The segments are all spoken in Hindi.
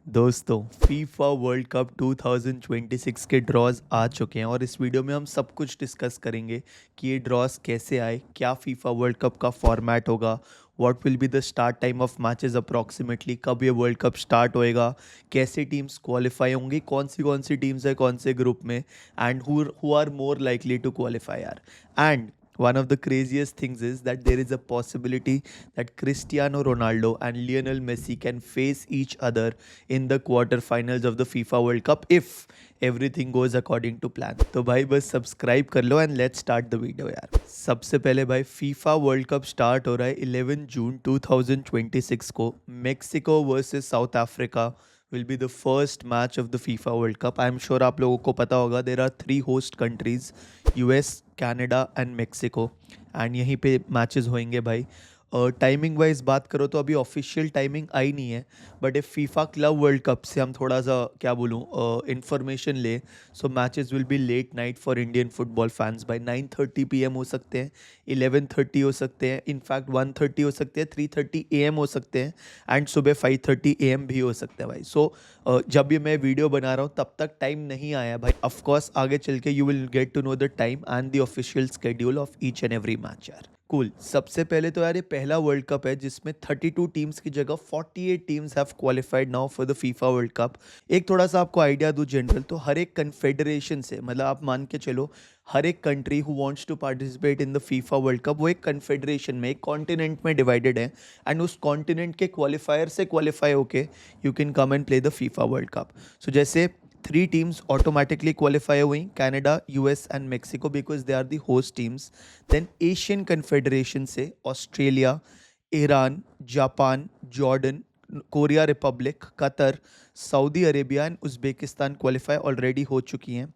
दोस्तों फीफा वर्ल्ड कप 2026 के ड्रॉज आ चुके हैं और इस वीडियो में हम सब कुछ डिस्कस करेंगे कि ये ड्रॉज कैसे आए, क्या फीफा वर्ल्ड कप का फॉर्मेट होगा, what will be the start time of matches approximately, कब ये वर्ल्ड कप स्टार्ट होएगा, कैसे टीम्स क्वालिफाई होंगी, कौन सी टीम्स है कौन से ग्रुप में, and who are more likely to qualify are. And one of the craziest things is that there is a possibility that Cristiano Ronaldo and Lionel Messi can face each other in the quarterfinals of the FIFA World Cup if everything goes according to plan। तो भाई बस सब्सक्राइब कर लो and let's start the video यार। सबसे पहले भाई फीफा वर्ल्ड कप स्टार्ट हो रहा है 11 जून 2026 को। Mexico versus south Africa will be the first match of the FIFA World Cup। I am sure आप लोगों को पता होगा there are 3 host countries, US, Canada and Mexico, and यहीं पे मैचेस होंगे भाई। टाइमिंग वाइज बात करो तो अभी ऑफिशियल टाइमिंग आई नहीं है, but if FIFA club world cup से हम थोड़ा सा क्या बोलूँ इंफॉर्मेशन ले, so matches will be late night for Indian football fans भाई। 9:30 PM हो सकते हैं, 11:30 हो सकते हैं, इनफैक्ट 1:30 हो सकते हैं, 3:30 AM हो सकते हैं, एंड सुबह 5:30 AM भी हो सकते हैं भाई। सो जब ये मैं वीडियो बना रहा हूँ तब तक टाइम नहीं आया भाई। ऑफकोर्स आगे चल के you will get to know the time and the official schedule of each and every match यार। कूल। सबसे पहले तो यार ये पहला वर्ल्ड कप है जिसमें 32 टीम्स की जगह 48 teams have qualified now for the FIFA world cup. एक थोड़ा सा आपको आइडिया दूं जनरल, तो हर एक कन्फेडरेशन से, मतलब आप मान के चलो हर एक country who wants to participate in the FIFA world Cup वो एक कन्फेडरेशन में, एक कॉन्टिनेंट में डिवाइडेड है, एंड उस कॉन्टिनेंट के क्वालिफायर से क्वालिफाई होके you can come and play the FIFA world cup. So जैसे 3 teams automatically qualify हुई, Canada, US and Mexico because they are the host teams। then Asian Confederation से Australia, Iran, Japan, Jordan, Korea republic, Qatar, Saudi Arabia and Uzbekistan qualify already हो चुकी हैं।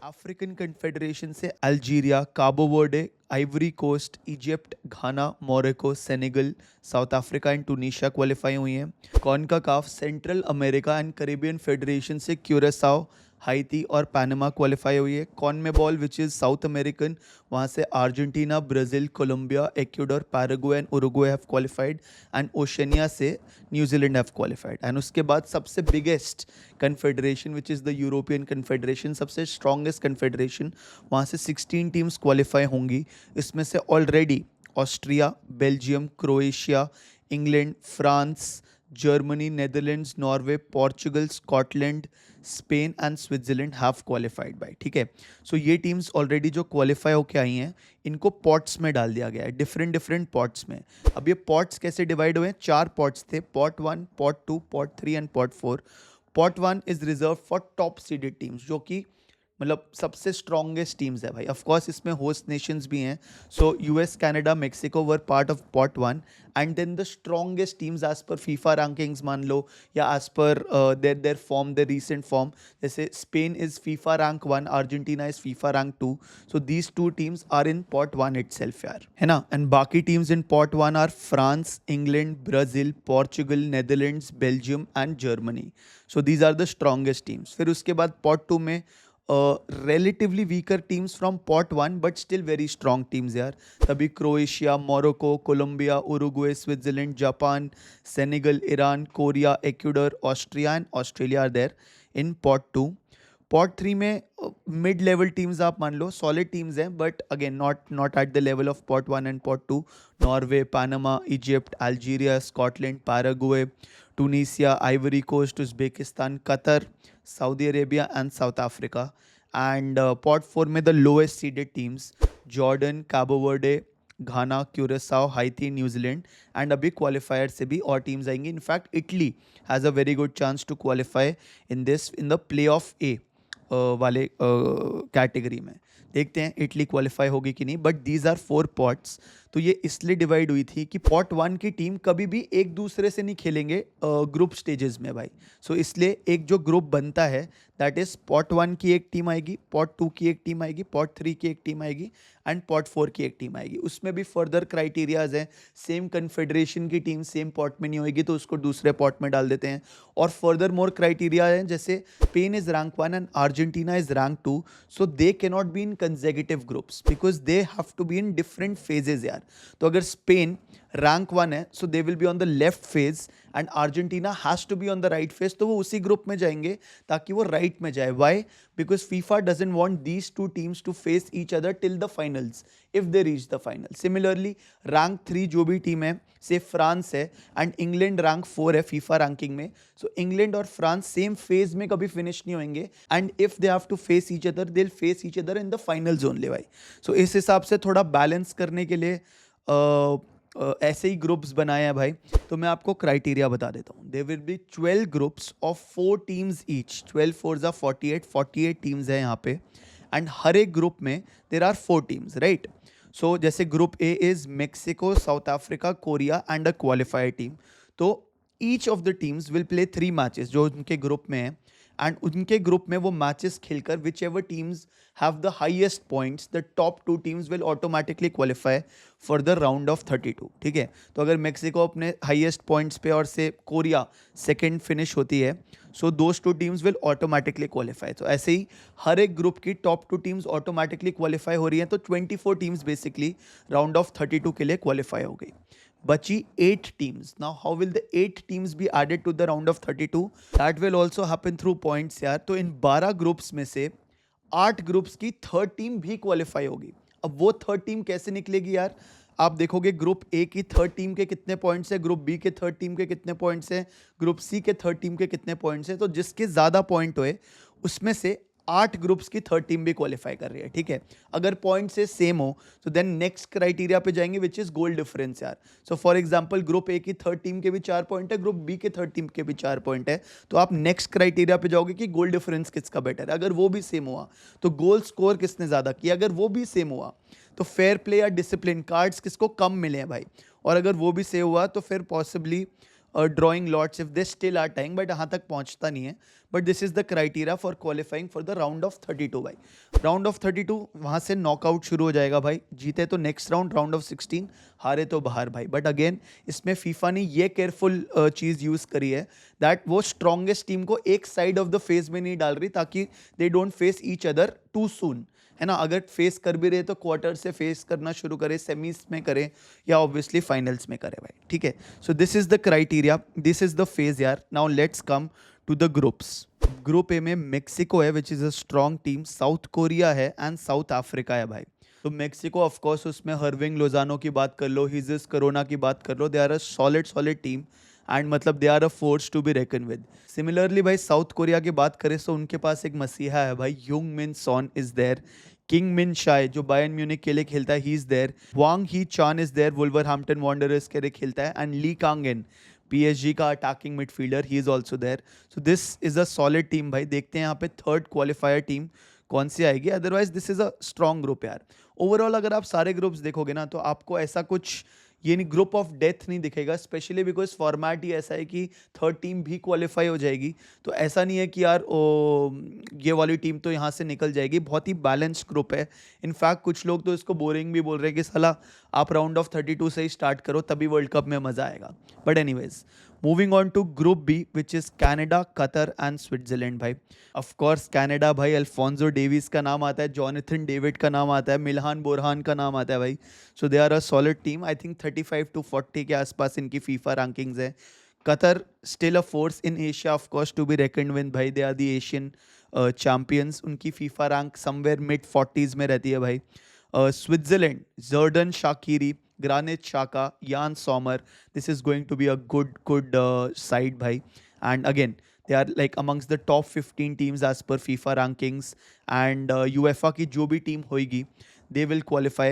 अफ्रीकन कन्फेडरेशन से Algeria, Cabo Verde, Ivory Coast, Egypt, Ghana, Morocco, Senegal, South Africa and Tunisia qualify हुई हैं। CONCACAF Central America and Caribbean federation से क्यूरासाओ, हाइती और पनामा क्वालिफाई हुई है। CONMEBOL which is South American, वहाँ से Argentina, Brazil, Colombia, Ecuador, Paraguay and Uruguay have qualified, and Oceania से न्यूजीलैंड हैव क्वालिफाइड। एंड उसके बाद सबसे biggest confederation which is the European confederation, सबसे स्ट्रॉन्गेस्ट कन्फेडरेशन, वहाँ से 16 टीम्स क्वालिफाई होंगी। इसमें से already Austria, Belgium, Croatia, England, France, Germany, Netherlands, Norway, Portugal, Scotland, Spain and Switzerland have qualified by. ठीक है, सो ये टीम्स ऑलरेडी जो क्वालिफाई होके आई हैं इनको पॉट्स में डाल दिया गया है, डिफरेंट डिफरेंट पॉट्स में। अब ये पॉट्स कैसे डिवाइड हुए हैं? 4 पॉट्स थे, pot 1, pot 2, pot 3 and pot 4। Pot 1 is reserve for top seeded teams, जो कि मतलब सबसे स्ट्रॉन्गेस्ट टीम्स है भाई। ऑफ कोर्स इसमें होस्ट नेशंस भी हैं, so US, Canada, Mexico were part of pot 1, and then the strongest teams as per FIFA rankings मान लो, या as per their form, their recent form, जैसे Spain is FIFA rank 1, Argentina is FIFA rank 2, so these 2 teams are in pot 1 itself यार, है ना। एंड बाकी teams in pot 1 are France, England, Brazil, Portugal, Netherlands, Belgium and Germany. So these are the strongest teams. फिर उसके बाद पॉट 2 में relatively weaker teams from pot 1 but still very strong teams यार। तभी Croatia, Morocco, Colombia, Uruguay, Switzerland, Japan, Senegal, Iran, Korea, Ecuador, Austria and Australia are there in pot 2। Pot 3 में मिड लेवल टीम्स आप मान लो, सॉलिड टीम्स हैं, but again not at the level of pot 1 and pot 2। Norway, Panama, Egypt, Algeria, Scotland, Paraguay, Tunisia, Ivory Coast, Uzbekistan, Qatar, Saudi Arabia and South Africa. And pot 4 में the lowest seeded teams Jordan, Cabo Verde, Ghana, Curacao, Haiti, New Zealand, and अभी क्वालिफायर से भी और टीम्स आएंगी। In fact Italy has a very good chance to qualify in the play off A वाले कैटेगरी में। देखते हैं इटली क्वालिफाई होगी कि नहीं, बट दीज आर 4 पॉट्स। तो ये इसलिए डिवाइड हुई थी कि पॉट 1 की टीम कभी भी एक दूसरे से नहीं खेलेंगे ग्रुप स्टेजेस में भाई। सो इसलिए एक जो ग्रुप बनता है दैट इज पॉट 1 की एक टीम आएगी, पॉट 2 की एक टीम आएगी, पॉट 3 की एक टीम आएगी एंड पॉट 4 की एक टीम आएगी। उसमें भी फर्दर क्राइटेरियाज हैं, सेम कन्फेडरेशन की टीम सेम पॉट में नहीं होगी तो उसको दूसरे पॉट में डाल देते हैं। और फर्दर मोर क्राइटेरिया हैं, जैसे Spain is rank 1 and Argentina is rank 2, so they can not be in consecutive groups because they have to be in different phases यार। तो अगर स्पेन रैंक 1 है, so they will be on the left phase and Argentina has to be on the right phase, तो वो उसी ग्रुप में जाएंगे ताकि वो राइट में जाए. Why? Because FIFA doesn't want these two teams to face each other till the finals if they reach the final. Similarly rank 3 जो भी टीम है, से फ्रांस है एंड इंग्लैंड रैंक 4 है फीफा रैंकिंग में, सो इंग्लैंड और फ्रांस सेम फेज में कभी फिनिश नहीं होंगे and if they have to face each other they will face each other in the finals only भाई. सो इस हिसाब से थोड़ा बैलेंस करने के लिए ऐसे ही ग्रुप्स बनाए हैं भाई. तो मैं आपको क्राइटेरिया बता देता हूँ. There will be 12 groups of 4 teams each. 12 4 48, 48 teams है यहाँ पे एंड हर एक ग्रुप में there are 4 teams, right. So जैसे group A is Mexico, South Africa, Korea and a qualifier team. तो each of the teams will play 3 matches जो उनके ग्रुप में है एंड उनके ग्रुप में वो मैचेस खेलकर which ever teams have the highest points, the top 2 teams will automatically qualify for the round of 32. ठीक है, तो अगर मेक्सिको अपने हाईएस्ट पॉइंट्स पे और से कोरिया सेकेंड फिनिश होती है, so those 2 teams will automatically qualify. तो ऐसे ही हर एक ग्रुप की टॉप 2 टीम्स ऑटोमेटिकली क्वालिफाई हो रही हैं, तो 24 टीम्स बेसिकली राउंड ऑफ 32 के लिए क्वालिफाई हो गई. बची 8 teams. Now how will the 8 teams be added to the round of 32? That will also happen through points यार. तो इन 12 ग्रुप्स में से 8 ग्रुप्स की थर्ड टीम भी क्वालिफाई होगी. अब वो थर्ड टीम कैसे निकलेगी यार? आप देखोगे ग्रुप ए की थर्ड टीम के कितने पॉइंट्स है, ग्रुप बी के थर्ड टीम के कितने पॉइंट्स है, ग्रुप सी के थर्ड टीम के कितने पॉइंट्स है. तो जिसके ज़्यादा पॉइंट हुए उसमें से 8 ग्रुप्स की थर्ड टीम भी क्वालिफाई कर रही है. ठीक है, अगर पॉइंट से सेम हो तो देन नेक्स्ट क्राइटेरिया पे जाएंगे विच इज गोल डिफरेंस यार. So for example group A की थर्ड टीम के भी 4 पॉइंट है, ग्रुप बी के थर्ड टीम के भी 4 पॉइंट है, तो आप नेक्स्ट क्राइटेरिया पे जाओगे कि गोल डिफरेंस किसका बेटर है. अगर वो भी सेम हुआ तो गोल स्कोर किसने ज़्यादा किया, अगर वो भी सेम हुआ तो फेयर प्ले या डिसिप्लिन कार्ड्स किसको कम मिले हैं भाई, और अगर वो भी सेम हुआ तो फिर possibly drawing lots if they still are time, but यहाँ तक पहुँचता नहीं है. But this is the criteria for qualifying for the round of 32 भाई. राउंड ऑफ 32 वहाँ से नॉकआउट शुरू हो जाएगा भाई. जीते तो नेक्स्ट राउंड, राउंड ऑफ 16, हारे तो बाहर भाई. बट अगेन इसमें फीफा ने ये केयरफुल चीज़ यूज़ करी है दैट वो स्ट्रॉन्गेस्ट टीम को एक साइड ऑफ द फेज में नहीं डाल रही ताकि they don't face each other too soon, है ना. अगर फेस कर भी रहे तो क्वार्टर से फेस करना शुरू करें, सेमीज में करें या ऑब्वियसली फाइनल्स में करें भाई. ठीक है, so this is the criteria, this is the phase यार. Now let's come to the groups. Group A में मेक्सिको है which is a strong team, South Korea है एंड साउथ अफ्रीका है भाई. तो मेक्सिको ऑफकोर्स उसमें हर्विंग लोजानो की बात कर लो, हिजिस करोना की बात कर लो, they are a solid team and मतलब they are a force to be reckoned with. Similarly भाई साउथ कोरिया की बात करें तो उनके पास एक मसीहा है भाई, यूंग मिन सॉन इज देयर, किंग मिन शाय जो बायर्न म्यूनिक के लिए खेलता है he is there, Hwang Hee Chan is there Wolverhampton Wanderers के लिए खेलता है, एंड ली कांगन पीएसजी का attacking midfielder he is also there. So this is a solid team भाई. देखते हैं यहाँ पे थर्ड क्वालिफायर टीम कौन सी आएगी. Otherwise this is a strong group यार. ओवरऑल अगर आप सारे ग्रुप्स देखोगे ना तो आपको ऐसा कुछ ये नहीं ग्रुप ऑफ डेथ नहीं दिखेगा, स्पेशली बिकॉज फॉर्मेट ही ऐसा है कि थर्ड टीम भी क्वालिफाई हो जाएगी. तो ऐसा नहीं है कि यार ये वाली टीम तो यहाँ से निकल जाएगी. बहुत ही बैलेंस्ड ग्रुप है. इनफैक्ट कुछ लोग तो इसको बोरिंग भी बोल रहे हैं कि साला आप राउंड ऑफ 32 से ही स्टार्ट करो तभी वर्ल्ड कप में मज़ा आएगा. But anyways moving on to group B which is Canada, Qatar and Switzerland भाई. ऑफ कोर्स कनाडा भाई, अल्फोंसो डेविस का नाम आता है, जॉनथन डेविड का नाम आता है, मिल्हान बोरहान का नाम आता है भाई. So they are a solid team. I think 35 to 40 के आसपास इनकी फीफा रैंकिंग्स है. Qatar still a force in Asia of course to be reckoned with भाई. They are the Asian champions. उनकी FIFA rank somewhere mid 40s में रहती है भाई. स्विट्जरलैंड, जर्डन शाकिरी, ग्रानिट शाका, यान Sommer. This is going to be a good side bhai. And again they are like amongst the top 15 teams as per FIFA rankings. And UEFA की जो भी team होगी they will qualify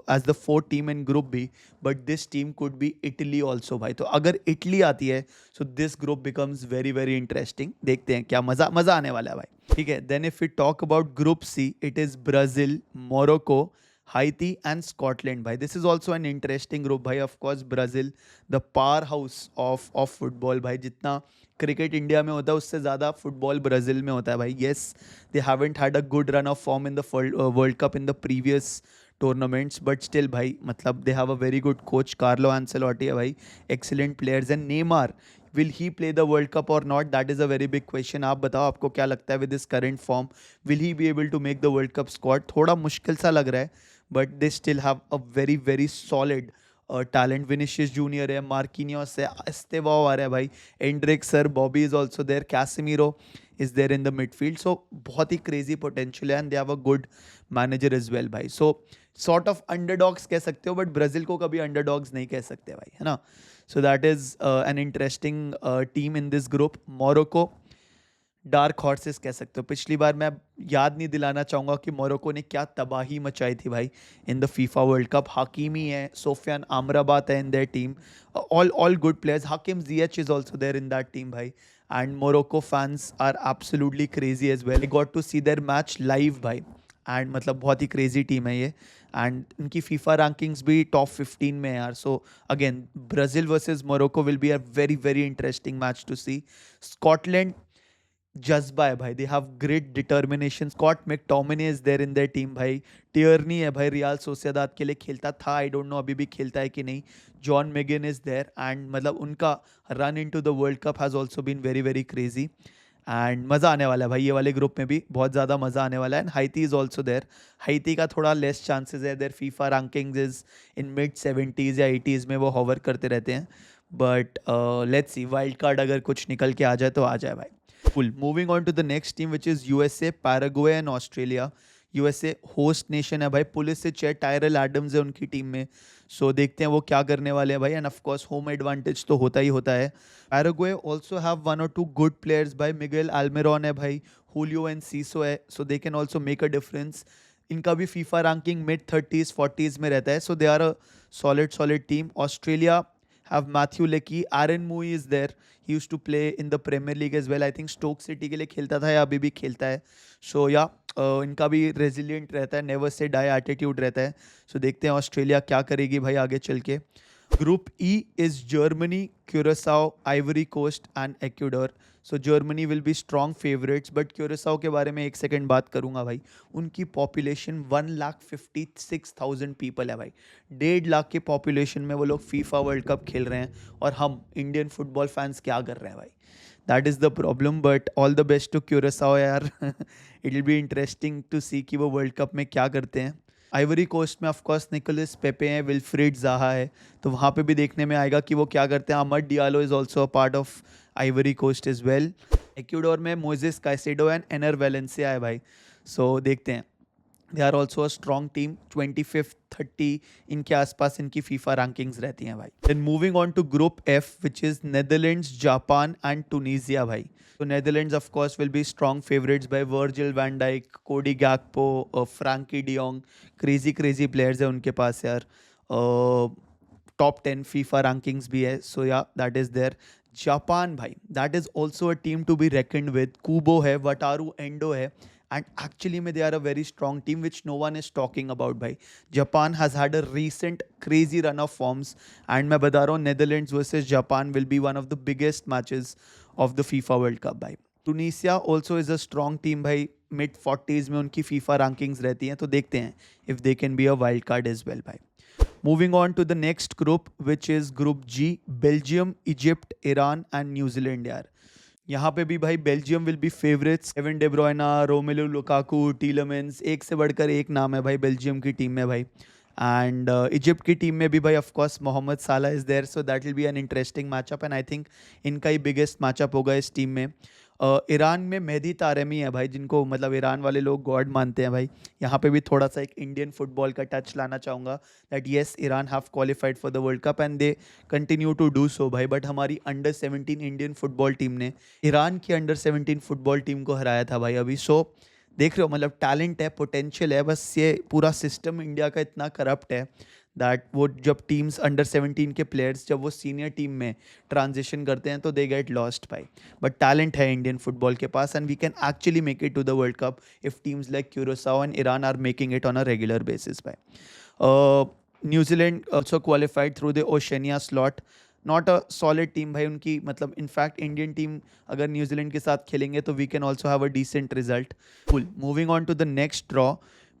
as the fourth team in group B. But this team could be Italy also भाई. तो अगर इटली आती है so this group becomes very interesting. देखते हैं क्या मज़ा आने वाला है भाई. ठीक है, then if we talk about group C, it is Brazil, Morocco, Haiti and Scotland भाई. This is also an interesting group भाई. Of course Brazil, the powerhouse of football भाई. जितना क्रिकेट इंडिया में होता है उससे ज़्यादा फुटबॉल ब्राज़ील में होता है भाई. Yes they haven't had a good run of form in the world cup in the previous tournaments, but still भाई मतलब they have a very good coach. Carlo Ancelotti है भाई, excellent players. And Neymar, will he play the world cup और not, that is a very big question. आप बताओ आपको क्या लगता है with this current form, will he be able to make the world cup squad? थोड़ा मुश्किल सा लग रहा है, but they still have a very solid talent Vinicius Junior है, मार्किनियोस है, एस्तेवाओ आ रहा है भाई, Endrick sir, Bobby is also there, Casemiro is there in the midfield. So बहुत ही क्रेजी पोटेंशियल है and they have a good manager as well भाई. सो सॉर्ट ऑफ अंडरडॉग्स कह सकते हो, बट ब्राज़ील को कभी अंडरडॉग्स नहीं कह सकते भाई, है ना. So that is an interesting team in this group. Morocco dark horses कह सकते हो. पिछली बार मैं याद नहीं दिलाना चाहूँगा कि मोरक्को ने क्या तबाही मचाई थी भाई इन the FIFA world Cup. Hakimi है, सोफियान आमराबात है in their team, all good players. Hakim Ziyech is also there in that team भाई. And Morocco fans are absolutely crazy as well. I got to see their match live भाई. एंड मतलब बहुत ही क्रेजी टीम है ये. एंड इनकी फीफा रैंकिंग्स भी टॉप 15 में है यार. So again Brazil versus Morocco will be a very very interesting match to see. Scotland जज्बा है भाई, they have great determination. Scott McTominay is there in their team भाई. टियर्नी है भाई, रियल सोसिएदाद के लिए खेलता था, आई डोंट नो अभी भी खेलता है कि नहीं. John McGinn is there and मतलब उनका run into the world Cup has also been very very crazy. And मज़ा आने वाला है भाई, ये वाले ग्रुप में भी बहुत ज़्यादा मज़ा आने वाला है. And Haiti is also there. Haiti का थोड़ा लेस चांसेस है, their FIFA rankings is in mid 70s या 80s में वो होवर करते रहते हैं. But let's see, wild card अगर कुछ निकल के आ जाए तो आ जाए भाई. Cool. Moving on to the next team, which is USA, Paraguay and Australia. USA host nation है भाई. पुलिसिच है, टायरल एडम्स है उनकी टीम में. सो देखते हैं वो क्या करने वाले हैं भाई. And of course home advantage तो होता ही होता है. Paraguay also have 1 or 2 good players भाई. मिगेल अल्मिरॉन है भाई, हुलियो एंड सीसो है. So they can also make a difference. इनका भी FIFA ranking mid 30s 40s में रहता है. So they are a solid team. Australia have Matthew Leckie, Aaron Mooy is there. He used to play in the Premier League as well. I think Stoke City के लिए खेलता था या अभी भी खेलता है. So yeah, इनका भी रेजिलियंट रहता है, नेवर से डाई एटीट्यूड रहता है. सो देखते हैं ऑस्ट्रेलिया क्या करेगी भाई आगे चल के. Group E is Germany, Curacao, Ivory Coast and Ecuador. So Germany will be strong favourites, but Curacao के बारे में एक सेकंड बात करूंगा भाई. उनकी पॉपुलेशन 1,56,000 पीपल है भाई. 1.5 लाख के पॉपुलेशन में वो लोग फीफा वर्ल्ड कप खेल रहे हैं और हम इंडियन फुटबॉल फैंस क्या कर रहे हैं भाई. That is the problem. But all the best to Curacao यार. It will be interesting to see कि वो वर्ल्ड कप में क्या करते हैं. आइवरी कोस्ट में ऑफकोर्स निकोलस पेपे हैं, विल्फ्रेड ज़ाहा है, तो वहाँ पे भी देखने में आएगा कि वो क्या करते हैं. Amad Diallo is also a part of Ivory Coast as well. Ecuador में Moises Caicedo and Enner Valencia है भाई. सो देखते हैं. They are also a strong team. 25th 30 इनके आसपास इनकी फीफा रैंकिंग्स रहती हैं भाई. Then moving on to group F, which is Netherlands, Japan and Tunisia भाई. So Netherlands of course will be strong favorites by Virgil van Dijk, Cody Gakpo, Frankie de Jong. Crazy players है उनके पास यार. Top 10 FIFA rankings भी है. So yeah, that is there. Japan भाई, that is also a team to be reckoned with. Kubo है, Wataru Endo है. And actually में they are a very strong team which no one is talking about भाई. Japan has had a recent crazy run of forms and मैं बता रहा हूँ Netherlands versus Japan will be one of the biggest matches of the FIFA World Cup भाई. Tunisia also is a strong team भाई. Mid 40s में उनकी FIFA rankings रहती हैं, तो देखते हैं if they can be a wild card as well भाई. Moving on to the next group, which is Group G, Belgium, Egypt, Iran and New Zealand यार. यहाँ पे भी भाई Belgium will be favourites. Kevin De Bruyne, Romelu Lukaku, Tielemans, एक से बढ़कर एक नाम है भाई बेल्जियम की टीम में भाई. एंड इजिप्ट की टीम में भी भाई of course Mohamed Salah is there. So that will be an interesting matchup and I think इनका ही बिगेस्ट मैचअप होगा इस टीम में. ईरान में मेहदी तारेमी है भाई, जिनको मतलब ईरान वाले लोग गॉड मानते हैं भाई. यहाँ पे भी थोड़ा सा एक इंडियन फुटबॉल का टच लाना चाहूँगा. That yes, Iran have qualified for the world cup and they continue to do so भाई. बट हमारी अंडर 17 इंडियन फुटबॉल टीम ने ईरान की अंडर 17 फुटबॉल टीम को हराया था भाई अभी. सो देख रहे हो, मतलब टैलेंट है, पोटेंशियल है, बस ये पूरा सिस्टम इंडिया का इतना करप्ट है दैट वो जब टीम्स अंडर 17 के प्लेयर्स जब वो सीनियर टीम में ट्रांजिशन करते हैं तो दे गेट लॉस्ट भाई. बट टैलेंट है इंडियन फुटबॉल के पास and we can actually make it to the world cup if teams like Curacao and Iran are making it on a regular basis भाई. New Zealand also qualified through the Oceania slot. Not a solid team भाई उनकी, मतलब इनफैक्ट इंडियन टीम अगर न्यूजीलैंड के साथ खेलेंगे तो we can also have a decent result. Cool. Moving on to the next draw,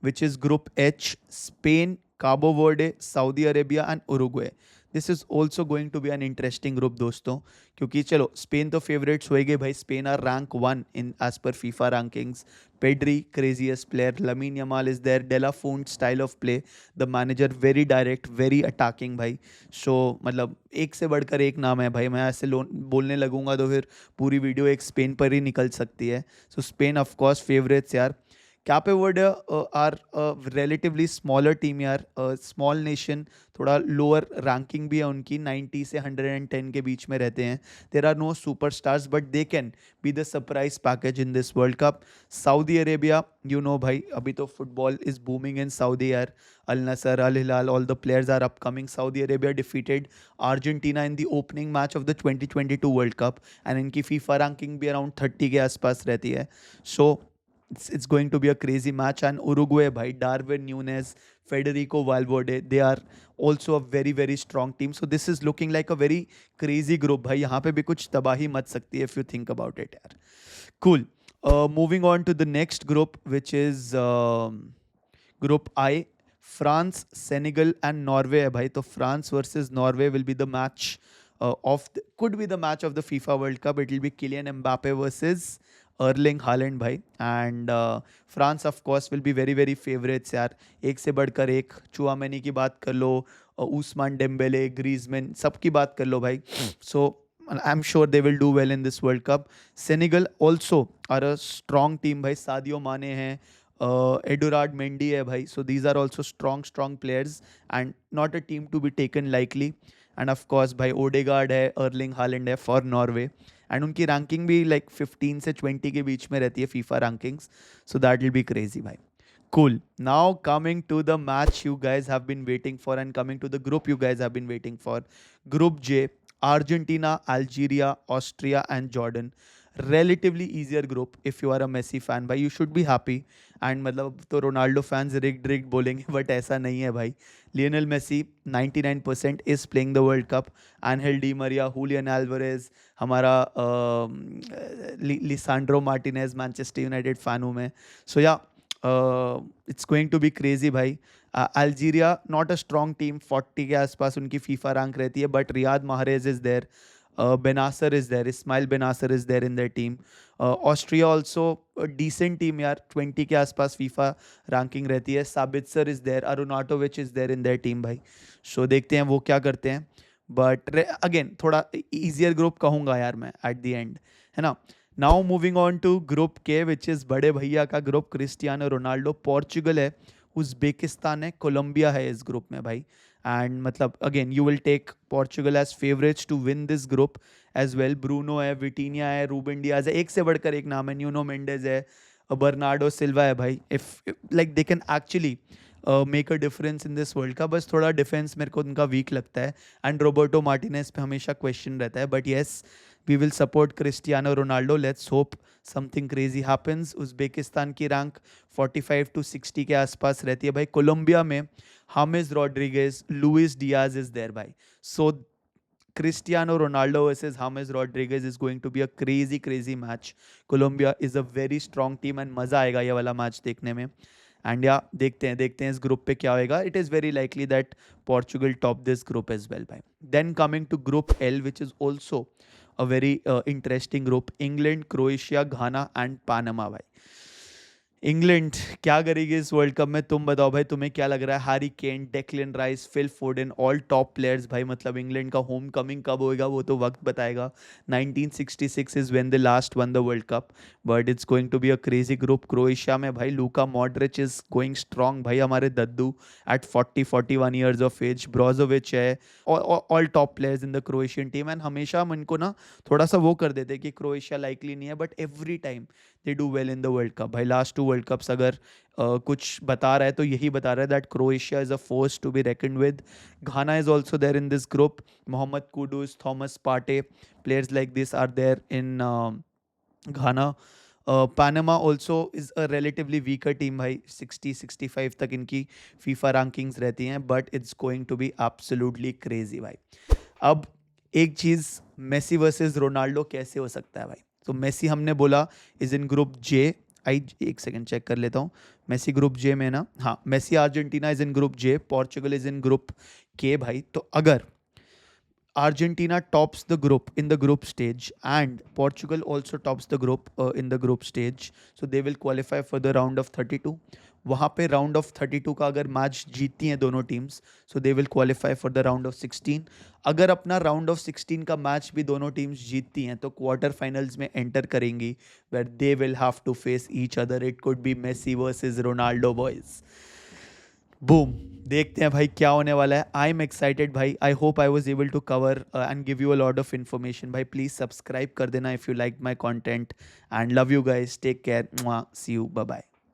which is Group H, Spain, Cabo Verde, Saudi Arabia and Uruguay. This is also going to be an interesting group दोस्तों, क्योंकि चलो स्पेन तो फेवरेट्स होएंगे भाई, Spain are rank 1 in as per FIFA rankings. Pedri, craziest player. Lamine Yamal is there. De La Fuente style of play. The manager very direct, very attacking भाई. So मतलब एक से बढ़कर एक नाम है भाई. मैं ऐसे बोलने लगूंगा तो फिर पूरी वीडियो एक स्पेन पर ही निकल सकती है. So Spain of course favourites यार. Cape Verde are relatively smaller team यार, स्मॉल नेशन, थोड़ा लोअर रैंकिंग भी है उनकी, 90 से 110 के बीच में रहते हैं. There are no superstars but they can be the surprise package in this world cup. Saudi Arabia, you know भाई, अभी तो football is booming in Saudi यार. Al Nassr, Al Hilal, all the players are upcoming. Saudi Arabia defeated Argentina in the opening match of the 2022 world cup एंड इनकी फीफा रैंकिंग भी अराउंड 30 के आसपास रहती है. सो it's going to be a crazy match. And Uruguay bhai, Darwin Núñez, Federico Valverde, they are also a very very strong team. So this is looking like a very crazy group bhai. यहाँ पे भी कुछ तबाही मच सकती है if you think about it यार. Cool. Moving on to the next group, which is Group I. France, Senegal and Norway है भाई. तो France versus Norway will be the match could be the match of the FIFA World Cup. It will be Kylian Mbappe versus Erling Haaland भाई. And France of course will be very very favourites यार. एक से बढ़कर एक. चुआमेनी की बात कर लो, उस्मान डेम्बेले, ग्रीजमैन, सबकी बात कर लो भाई. So I am sure they will do well in this world cup. Senegal also are a strong team भाई. सादियो माने हैं, एडुरार्ड मेंडी है भाई. So these are also strong players and not a team to be taken likely. And of course भाई ओडेगार्ड है, अर्लिंग हालैंड है फॉर नॉर्वे. एंड उनकी रैंकिंग भी लाइक 15 से 20 के बीच में रहती है FIFA rankings. So that will B crazy भाई. Cool. Now coming to the match you guys have been waiting for and coming to the group you guys have been waiting for. Group J, Argentina, Algeria, Austria and Jordan. Relatively easier group if you are a Messi fan भाई. You should be happy. And मतलब तो रोनाल्डो फैंस रिग्ड बोलेंगे बट ऐसा नहीं है भाई. Lionel Messi 99% is playing the world cup. Angel Di Maria, Julian Alvarez, हमारा Lisandro Martinez, Manchester United fan हूँ मैं. So yeah it's going to be crazy भाई. Algeria not a strong team, 40 के आसपास उनकी फीफा रैंक रहती है, but Riyad Mahrez is there, Bennacer is there, Ismael Bennacer is there in their team. Austria also decent team यार, 20 के आसपास फीफा रैंकिंग रहती है. Sabitzer is there, Arnautovic is there in their team भाई. सो देखते हैं वो क्या करते हैं. बट अगेन थोड़ा ईजियर ग्रुप कहूँगा यार मैं एट द एंड, है ना. Now moving on to group K, which is बड़े भैया का ग्रुप. क्रिस्टियानो रोनाल्डो, पोर्चुगल है, उज़्बेकिस्तान है, कोलंबिया है इस ग्रुप में भाई. एंड मतलब again you will take Portugal as favourites to win this group as well. Bruno है, विटीनिया है, रूबन डियाज है, एक से बढ़कर एक नाम है. न्यूनो मेंडेज है, बर्नार्डो सिल्वा है भाई. If like they can actually make a difference in this world cup. बस थोड़ा डिफेंस मेरे को उनका वीक लगता है. एंड रोबर्टो मार्टिनेज पे हमेशा क्वेश्चन रहता है. But yes, we will support Cristiano Ronaldo. Let's hope something crazy happens. Uzbekistan की रैंक 45 to 60 के आसपास रहती है भाई. कोलंबिया में James Rodriguez, Luis Diaz is there भाई. So Cristiano Ronaldo versus James Rodriguez is going to be a crazy match. Colombia is a very strong team and मज़ा आएगा ये वाला मैच देखने में. एंड या देखते हैं इस ग्रुप पे क्या होएगा. It is very likely that Portugal top this group as well भाई. Then coming to group L, which is also a very interesting group. England, Croatia, Ghana and Panama भाई. इंग्लैंड क्या करेगी इस वर्ल्ड कप में, तुम बताओ भाई. तुम्हें क्या लग रहा है? Harry Kane, Declan rice, Phil Foden, all top players भाई. मतलब इंग्लैंड का होम कमिंग कब होएगा वो तो वक्त बताएगा. 1966 is when the last won the world cup, but it's going to be a crazy group. Croatia में भाई Luka Modric is going strong भाई, हमारे दद्दू at 40-41 years of age. Brozovic है, all top players in the Croatian team. And हमेशा हम इनको ना थोड़ा सा वो कर देते कि क्रोएशिया लाइकली नहीं है, but every time they do well in the world cup भाई. लास्ट 2 वर्ल्ड कप्स अगर कुछ बता रहा है तो यही बता रहा है that Croatia is a force to be reckoned with. Ghana is also there in this group. Mohammed Kudus, Thomas Partey, players like this are there in Ghana. Panama also is a relatively weaker team भाई. 60-65 तक इनकी फीफा रैंकिंग्स रहती हैं, but it's going to be absolutely crazy भाई. अब एक चीज़, मेसी वर्सेस रोनाल्डो कैसे हो सकता है भाई. तो मेसी हमने बोला इज इन ग्रुप जे. एक सेकंड चेक कर लेता हूँ. मेसी ग्रुप जे में ना, हाँ, Messi Argentina is in group J, Portugal is in group K भाई. तो अगर Argentina tops the group in the group stage, and Portugal also tops the group in the group stage. So they will qualify for the round of 32. वहाँ पे राउंड ऑफ 32 का अगर मैच जीतती हैं दोनों teams, so they will qualify for the round of 16. अगर अपना राउंड ऑफ 16 का मैच भी दोनों टीम्स जीतती हैं तो क्वार्टर फाइनल्स में एंटर करेंगी, where they will have to face each other. It could be Messi versus Ronaldo boys. Boom. देखते हैं भाई क्या होने वाला है. आई एम एक्साइटेड भाई. I hope I was able to cover and give you a lot of information. भाई प्लीज सब्सक्राइब कर देना if you like my content, and love you guys. Take care. See you. Bye bye.